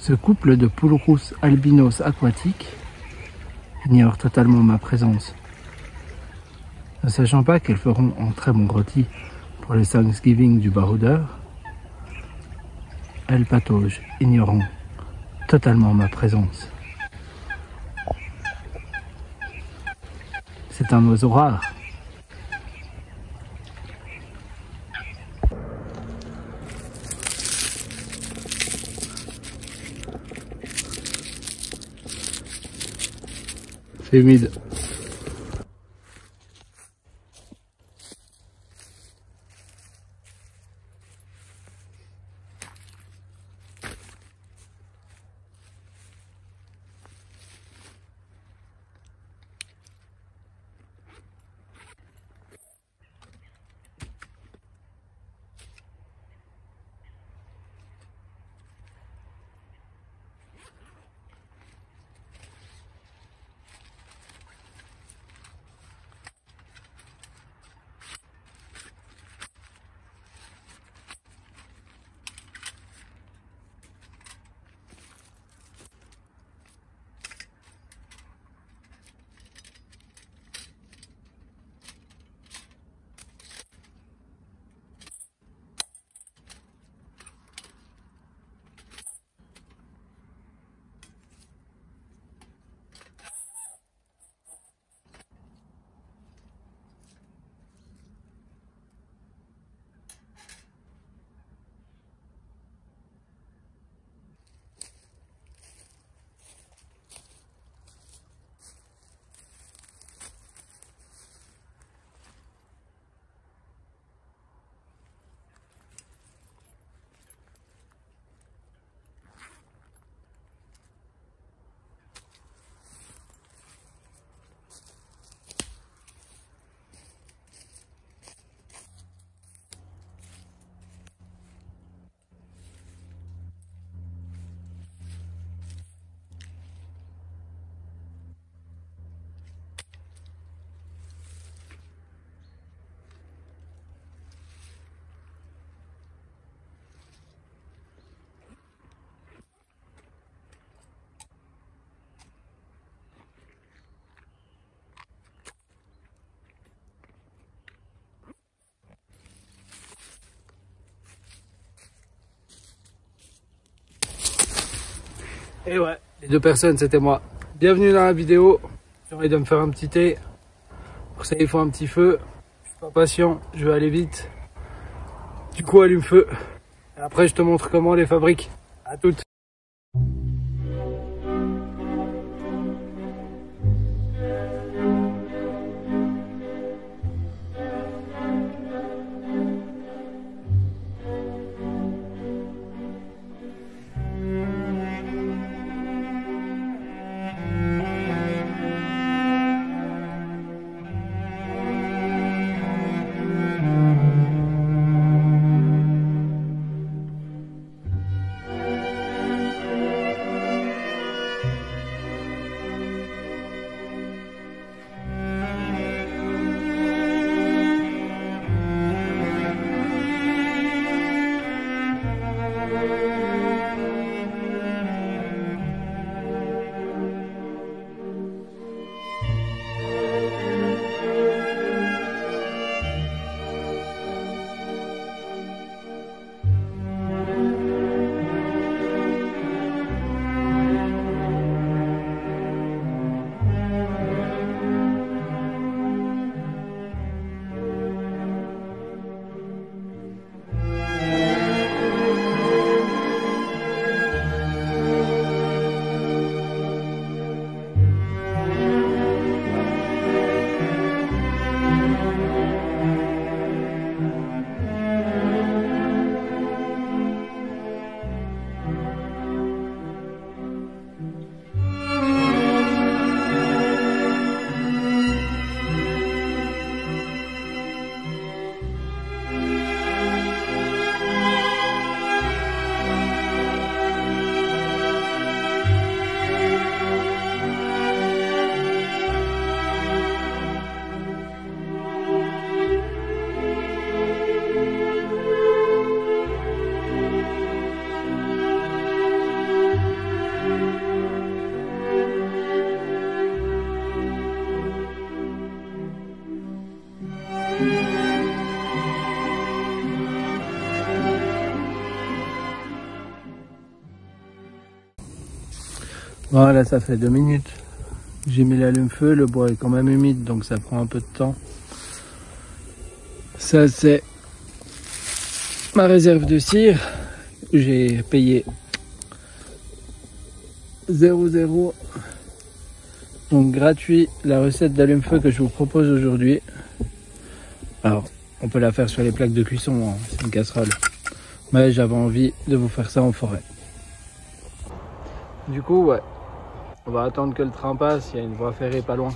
Ce couple de poules rousses albinos aquatiques ignore totalement ma présence. Ne sachant pas qu'elles feront un très bon rôti pour le Thanksgiving du baroudeur, elles pataugent, ignorant totalement ma présence. C'est un oiseau rare. C'est humide. Et ouais, les deux personnes c'était moi. Bienvenue dans la vidéo. J'ai envie de me faire un petit thé. Pour ça il faut un petit feu. Je suis pas patient, je vais aller vite. Du coup allume feu. Et après je te montre comment on les fabrique. À toutes. Voilà, ça fait 2 minutes. J'ai mis l'allume-feu, le bois est quand même humide donc ça prend un peu de temps. Ça c'est ma réserve de cire. J'ai payé 0,0. Donc gratuit la recette d'allume-feu que je vous propose aujourd'hui. Alors on peut la faire sur les plaques de cuisson, hein, c'est une casserole. Mais j'avais envie de vous faire ça en forêt. Du coup ouais, on va attendre que le train passe, il y a une voie ferrée pas loin.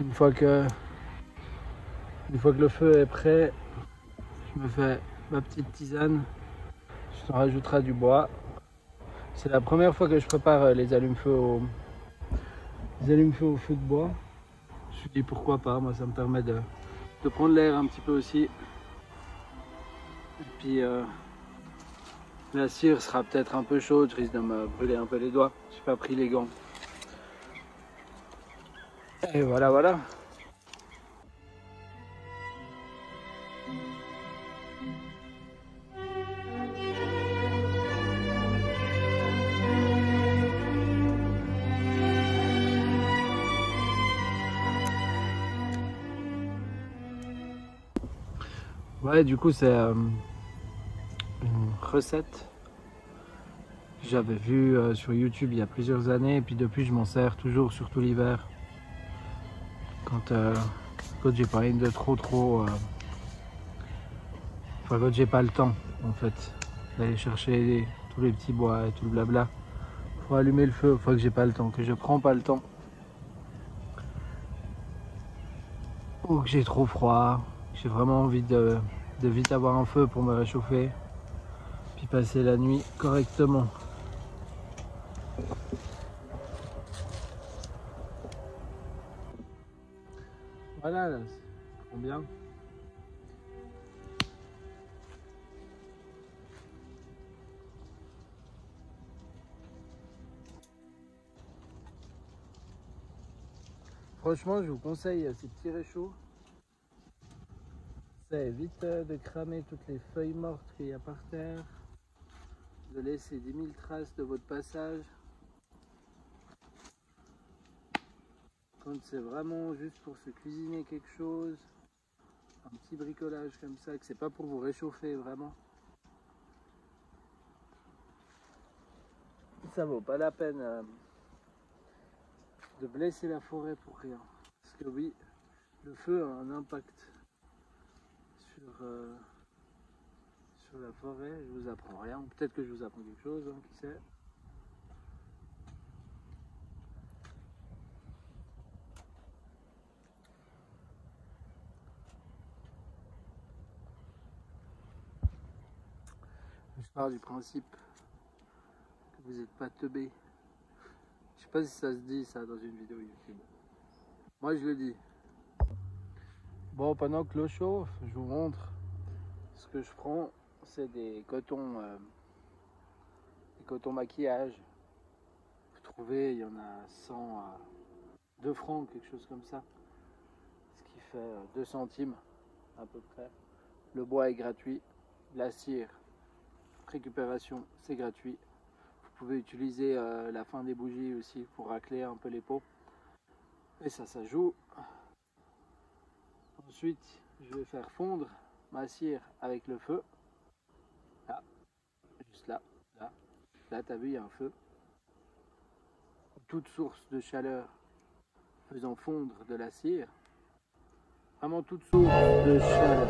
Une fois que le feu est prêt, je me fais ma petite tisane. Je rajouterai du bois. C'est la première fois que je prépare les allumes-feu au feu de bois. Je me suis dit pourquoi pas, moi ça me permet de prendre l'air un petit peu aussi. Et puis la cire sera peut-être un peu chaude, je risque de me brûler un peu les doigts. J'ai pas pris les gants. Et voilà, voilà. Ouais, du coup c'est une recette que j'avais vue sur YouTube il y a plusieurs années et puis depuis je m'en sers toujours, surtout l'hiver. Quand j'ai pas envie de trop enfin quand j'ai pas le temps en fait d'aller chercher tous les petits bois et tout le blabla pour allumer le feu, fois que j'ai pas le temps, que je prends pas le temps ou que j'ai trop froid, que j'ai vraiment envie de vite avoir un feu pour me réchauffer puis passer la nuit correctement. Voilà, là, ça prend bien. Franchement, je vous conseille ces petits réchauds. Ça évite de cramer toutes les feuilles mortes qu'il y a par terre, de laisser 10 000 traces de votre passage. Quand c'est vraiment juste pour se cuisiner quelque chose, un petit bricolage comme ça, que c'est pas pour vous réchauffer vraiment, ça vaut pas la peine de blesser la forêt pour rien. Parce que oui, le feu a un impact sur la forêt. Je vous apprends rien, peut-être que je vous apprends quelque chose, hein, qui sait. Je pars du principe que vous n'êtes pas teubé. Je sais pas si ça se dit ça dans une vidéo YouTube. Moi je le dis. Bon, pendant que l'eau chauffe, je vous montre ce que je prends. C'est des cotons maquillage. Vous trouvez, il y en a 100 à 2 francs, quelque chose comme ça. Ce qui fait 2 centimes à peu près. Le bois est gratuit. La cire, récupération, c'est gratuit. Vous pouvez utiliser la fin des bougies aussi pour racler un peu les pots. Et ça joue. Ensuite, je vais faire fondre ma cire avec le feu. Là, juste là, là. Là, tu as vu, il y a un feu. Toute source de chaleur faisant fondre de la cire. Vraiment toute source de chaleur.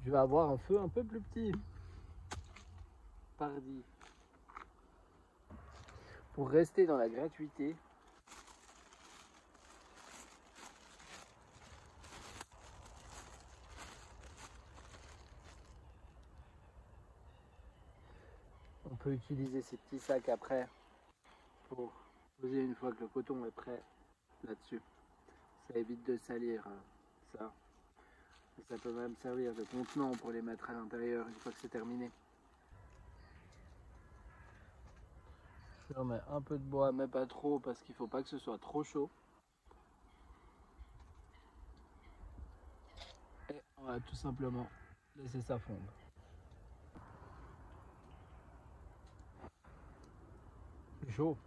Je vais avoir un feu un peu plus petit. Pardi. Pour rester dans la gratuité, on peut utiliser ces petits sacs après pour poser une fois que le coton est prêt là-dessus. Ça évite de salir ça. Et ça peut même servir de contenant pour les mettre à l'intérieur une fois que c'est terminé. Je remets un peu de bois, mais pas trop parce qu'il ne faut pas que ce soit trop chaud. Et va tout simplement laisser ça fondre. C'est chaud.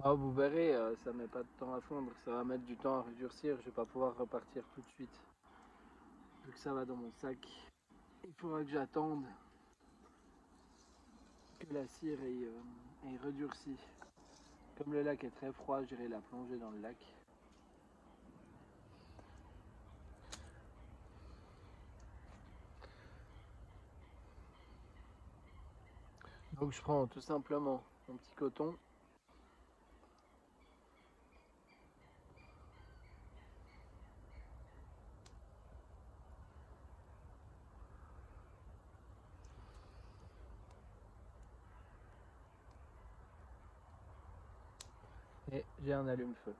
Ah, vous verrez, ça met pas de temps à fondre, ça va mettre du temps à redurcir, je vais pas pouvoir repartir tout de suite. Vu que ça va dans mon sac, il faudra que j'attende que la cire ait redurci. Comme le lac est très froid, j'irai la plonger dans le lac. Donc je prends tout simplement mon petit coton. Et j'ai un allume-feu.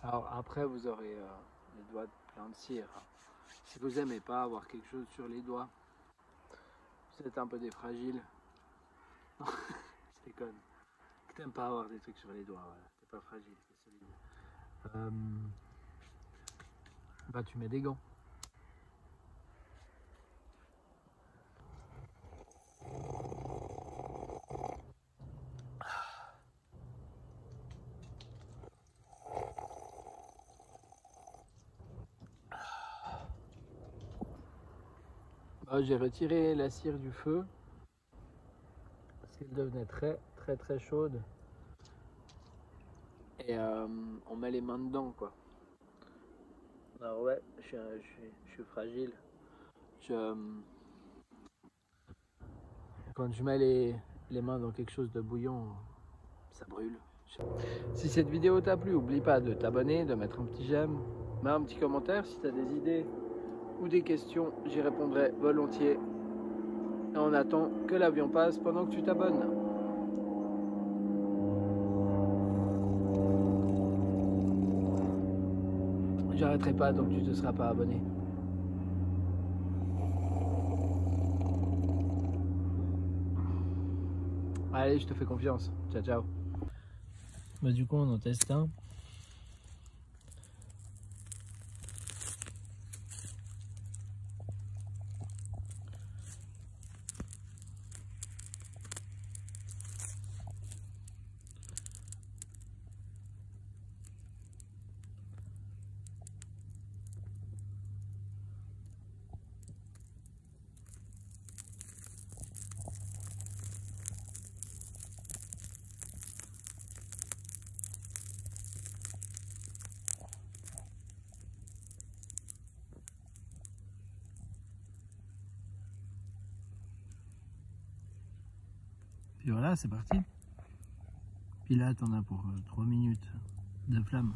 Alors après vous aurez les doigts pleins de cire. Si vous aimez pas avoir quelque chose sur les doigts, vous êtes un peu des fragiles. Non, je déconne. T'aimes pas avoir des trucs sur les doigts, voilà. T'es pas fragile, t'es solide. Bah tu mets des gants. Bah, j'ai retiré la cire du feu parce qu'elle devenait très chaude. Et on met les mains dedans quoi. Alors ouais, je suis fragile. Quand je mets les mains dans quelque chose de bouillant, ça brûle. Si cette vidéo t'a plu, n'oublie pas de t'abonner, de mettre un petit j'aime, mets un petit commentaire si tu as des idées ou des questions, j'y répondrai volontiers. Et on attend que l'avion passe pendant que tu t'abonnes. J'arrêterai pas tant que tu ne te seras pas abonné. Allez, je te fais confiance. Ciao, ciao. Bah du coup, on en teste un. Puis voilà, c'est parti. Puis là, t'en as pour 3 minutes de flamme.